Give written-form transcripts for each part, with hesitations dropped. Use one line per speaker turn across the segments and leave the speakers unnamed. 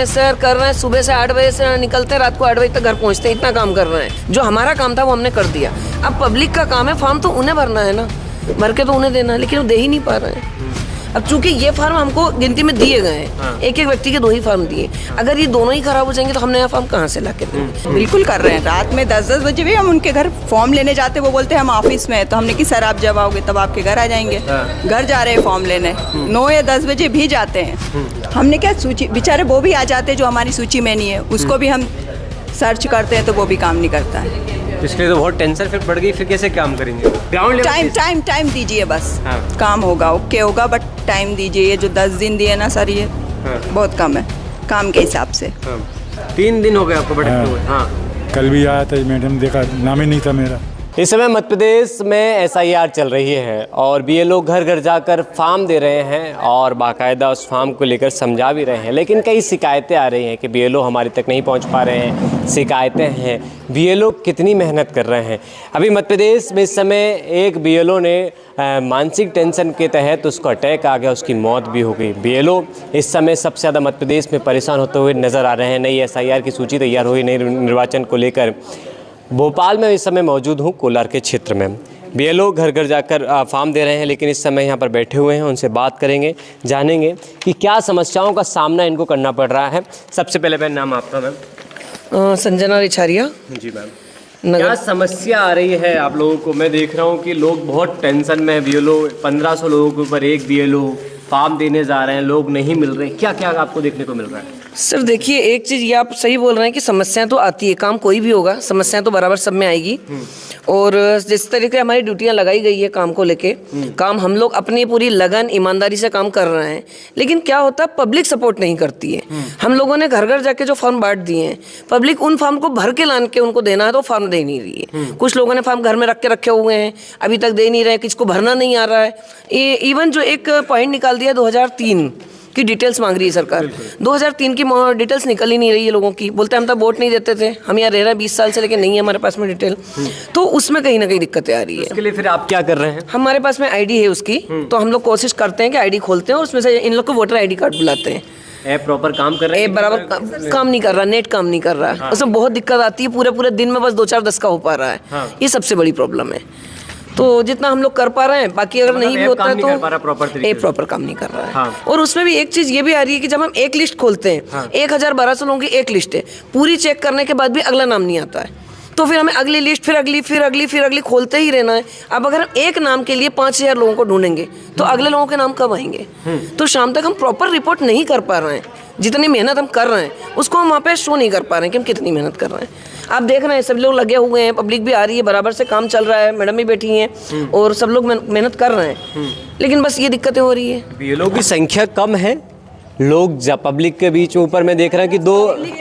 Sir कर रहे हैं, सुबह से 8 बजे से निकलते हैं, रात को 8 बजे तक घर पहुंचते हैं, इतना काम कर रहे हैं। जो हमारा काम था वो हमने कर दिया। अब पब्लिक का काम है, फॉर्म तो उन्हें भरना है ना, भर के तो उन्हें देना है, लेकिन वो दे ही नहीं पा रहे हैं। अब चूंकि ये फार्म हमको गिनती में दिए गए हैं, एक एक व्यक्ति के 2 ही फार्म दिए, अगर ये दोनों ही खराब हो जाएंगे तो हम नया फार्म कहाँ से ला के देंगे।
बिल्कुल कर रहे हैं। रात में 10-10 बजे भी हम उनके घर फॉर्म लेने जाते, वो बोलते हैं हम ऑफिस में हैं। तो हमने कि सर आप जब आओगे तब आपके घर आ जाएंगे। घर जा रहे हैं फॉर्म लेने, 9 या 10 बजे भी जाते हैं। हमने क्या सूची, बेचारे वो भी आ जाते हैं जो हमारी सूची में नहीं है, उसको भी हम सर्च करते हैं तो वो भी काम नहीं करता है।
इसके लिए तो बहुत टेंशन फिर बढ़ गई, फिर कैसे काम करेंगे? ग्राउंड
लेवल टाइम दीजिए बस। काम होगा, ओके होगा, बट टाइम दीजिए। ये जो 10 दिन दिए ना सर, ये बहुत कम है काम के हिसाब से।
3 दिन हो गए आपको भटकते हुए। हाँ,
कल भी आया था मैडम, देखा नाम ही नहीं था मेरा।
इस समय मध्य प्रदेश में SIR चल रही है और BLO घर घर जाकर फार्म दे रहे हैं और बाकायदा उस फार्म को लेकर समझा भी रहे हैं, लेकिन कई शिकायतें आ रही हैं कि BLO हमारे तक नहीं पहुंच पा रहे हैं। शिकायतें हैं, BLO कितनी मेहनत कर रहे हैं। अभी मध्य प्रदेश में इस समय एक BLO ने मानसिक टेंशन के तहत उसको अटैक आ गया, उसकी मौत भी हो गई। BLO इस समय सबसे ज़्यादा मध्य प्रदेश में परेशान होते हुए नज़र आ रहे हैं। नई SIR की सूची तैयार हुई नई निर्वाचन को लेकर। भोपाल में इस समय मौजूद हूँ, कोलार के क्षेत्र में। BLO घर घर जाकर फार्म दे रहे हैं, लेकिन इस समय यहाँ पर बैठे हुए हैं। उनसे बात करेंगे, जानेंगे कि क्या समस्याओं का सामना इनको करना पड़ रहा है। सबसे पहले मैम, नाम आपका मैम?
संजना रिछारिया
जी मैम। क्या समस्या आ रही है आप लोगों को? मैं देख रहा हूँ कि लोग बहुत टेंशन में है। BLO 1500 लोगों के ऊपर एक BLO फार्म देने जा रहे हैं, लोग नहीं मिल रहे। क्या क्या आपको देखने को मिल रहा है?
सर देखिए, एक चीज़ ये आप सही बोल रहे हैं कि समस्याएं तो आती है, काम कोई भी होगा, समस्याएं तो बराबर सब में आएगी। और जिस तरीके हमारी ड्यूटियां लगाई गई है काम को लेके, काम हम लोग अपनी पूरी लगन ईमानदारी से काम कर रहे हैं, लेकिन क्या होता है पब्लिक सपोर्ट नहीं करती है। हम लोगों ने घर घर जाके जो फॉर्म बांट दिए हैं, पब्लिक उन फॉर्म को भर के लान के उनको देना है तो फॉर्म दे नहीं रही है। कुछ लोगों ने फॉर्म घर में रखे हुए हैं, अभी तक दे नहीं रहे, किसको भरना नहीं आ रहा है। इवन जो एक पॉइंट निकाल दिया 2003 की डिटेल्स मांग रही है सरकार, 2003 की डिटेल्स निकल ही नहीं रही है लोगों की। बोलते हैं हम तो वोट नहीं देते थे, हम यहाँ रह रहे हैं 20 साल से, लेकिन नहीं है हमारे पास में डिटेल। तो उसमें कहीं ना कहीं दिक्कतें आ रही है।
इसके लिए फिर आप क्या कर रहे हैं?
हमारे पास में ID है उसकी, तो हम लोग कोशिश करते हैं कि ID खोलते हैं और उसमें से इन लोग को वोटर ID कार्ड बुलाते हैं।
ऐप प्रॉपर काम कर रहे हैं?
बराबर काम नहीं कर रहा, नेट काम नहीं कर रहा है। उसमें बहुत दिक्कत आती है, पूरे दिन में बस 2-4-10 का हो पा रहा है। ये सबसे बड़ी प्रॉब्लम है। तो जितना हम लोग कर पा रहे हैं, बाकी अगर नहीं भी होता है तो प्रॉपर काम नहीं कर रहा है।
हाँ।
और उसमें भी एक चीज़ ये भी आ रही है कि जब हम एक लिस्ट खोलते हैं, 1000-1200 लोगों की एक लिस्ट है, पूरी चेक करने के बाद भी अगला नाम नहीं आता है, तो फिर हमें अगली लिस्ट, फिर अगली खोलते ही रहना है। अब अगर हम एक नाम के लिए 5000 लोगों को ढूंढेंगे तो अगले लोगों के नाम कब आएंगे? तो शाम तक हम प्रॉपर रिपोर्ट नहीं कर पा रहे हैं। जितनी मेहनत हम कर रहे हैं उसको हम वहाँ पे शो नहीं कर पा रहे हैं कि हम कितनी मेहनत कर रहे हैं। आप देख रहे हैं सब लोग लगे हुए हैं, पब्लिक भी आ रही है, बराबर से काम चल रहा है, मैडम भी बैठी हैं और सब लोग मेहनत कर रहे हैं, लेकिन बस ये दिक्कतें हो रही है। पब्लिक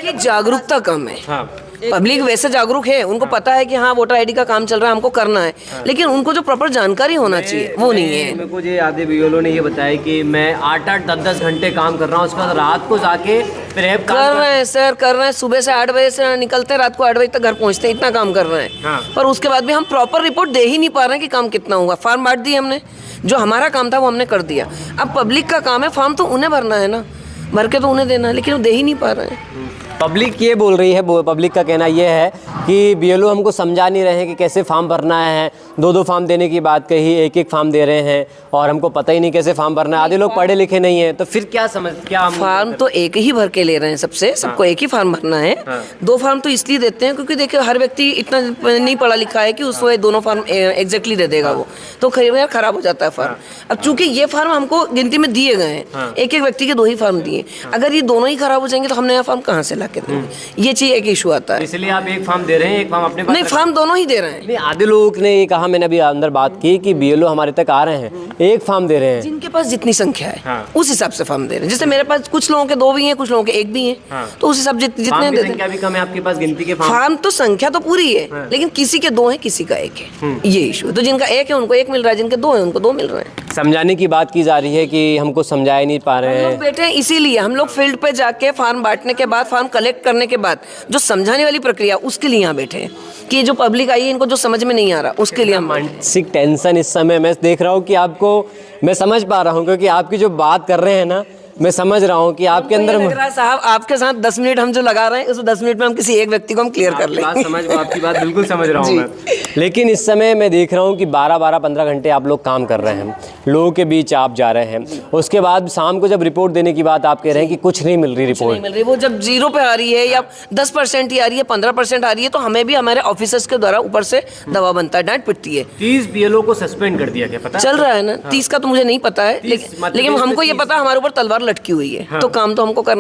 की जागरूकता कम है। पब्लिक वैसे जागरूक है, उनको पता है कि हाँ वोटर ID का काम चल रहा है, हमको करना है, लेकिन उनको जो प्रॉपर जानकारी होना चाहिए वो नहीं है।
मेरे को ये आधे BLO ने ये बताया कि मैं 8-8, 10-10 घंटे काम कर रहा हूँ, उसके बाद रात को जाके फिर ऐप
कर रहे हैं सर, कर रहे हैं। सुबह से 8 बजे से निकलते हैं, रात को 8 बजे तक घर पहुंचते हैं, इतना काम कर रहे हैं। पर उसके बाद भी हम प्रॉपर रिपोर्ट दे ही नहीं पा रहे हैं कि काम कितना हुआ। फॉर्म बांट दिए हमने, जो हमारा काम था वो हमने कर दिया। अब पब्लिक का काम है, फॉर्म तो उन्हें भरना है ना, भर के तो उन्हें देना है, लेकिन वो दे ही नहीं पा रहे हैं।
पब्लिक ये बोल रही है, पब्लिक का कहना ये है कि BLO हमको समझा नहीं रहे हैं कि कैसे फॉर्म भरना है। 2-2 फॉर्म देने की बात कही, एक फॉर्म दे रहे हैं और हमको पता ही नहीं कैसे फॉर्म भरना है। आधे लोग पढ़े लिखे नहीं हैं, तो फिर क्या
फॉर्म तो एक ही भर के ले रहे हैं सबको एक ही फॉर्म भरना है। 2 फॉर्म तो इसलिए देते हैं क्योंकि देखिए हर व्यक्ति इतना नहीं पढ़ा लिखा है कि उसको दोनों फॉर्म एग्जैक्टली दे देगा वो, तो खराब हो जाता है फॉर्म। अब चूंकि ये फॉर्म हमको गिनती में दिए गए हैं, एक एक व्यक्ति के 2 ही फॉर्म दिए, अगर ये दोनों ही खराब हो जाएंगे तो हम नया फॉर्म कहाँ से ला के देंगे? ये चीज एक इशू आता है।
इसलिए आप एक फॉर्म दे रहे हैं, एक फॉर्म अपने पास?
नहीं, फॉर्म दोनों ही दे रहे हैं।
नहीं, आधे लोग ने ये कहा, मैंने अभी अंदर बात की कि BLO हमारे तक आ रहे हैं, एक फॉर्म दे रहे हैं,
जिनके पास जितनी संख्या है उस हिसाब से फॉर्म दे रहे हैं। जैसे मेरे पास कुछ लोगों के 2 भी हैं, कुछ लोगों के 1 भी हैं, तो उस हिसाब से जितने देते हैं।
संख्या भी कम है आपके पास गिनती के
फॉर्म तो संख्या तो पूरी है, लेकिन किसी के 2 है, किसी का 1 है, ये इशू है। तो जिनका 1 है उनको 1 मिल रहा है, जिनके 2 है उनको 2 मिल रहे हैं।
समझाने की बात की जा रही है कि हमको समझा ही नहीं पा रहे हैं।
बेटे इसीलिए हम लोग फील्ड पे जाके फॉर्म बांटने के बाद, फॉर्म कलेक्ट करने के बाद जो समझाने वाली प्रक्रिया, उसके लिए यहाँ बैठे हैं कि जो पब्लिक आई है इनको जो समझ में नहीं आ रहा, उसके लिए हम।
मानसिक टेंशन इस समय मैं देख रहा हूँ कि आपको, मैं समझ पा रहा हूँ क्योंकि आपकी जो बात कर रहे हैं ना, मैं समझ रहा हूँ कि आपके अंदर
लग रहा है साहब आपके साथ 10 मिनट हम जो लगा रहे हैं उस 10 मिनट में हम किसी एक व्यक्ति को हम क्लियर कर लेंगे।
आपकी बात बिल्कुल समझ रहा हूँ मैं। लेकिन इस समय मैं देख रहा हूँ कि 12-15 घंटे आप लोग काम कर रहे हैं, लोगों के बीच आप जा रहे हैं, उसके बाद शाम को जब रिपोर्ट देने की बात आप कह रहे हैं कि कुछ नहीं मिल रही रिपोर्ट,
नहीं मिल रही, वो जब 0 पे आ रही है या 10% ही आ रही है, 15% आ रही है, तो हमें भी हमारे ऑफिसर्स के द्वारा ऊपर से दबाव बनता है, डांट पिटती है।
30 बीएलओ को सस्पेंड कर दिया गया, पता
चल रहा है ना। 30 का तो मुझे नहीं पता है, लेकिन हमको ये पता है हमारे ऊपर तलवार लटकी हुई है, तो काम तो हमको करना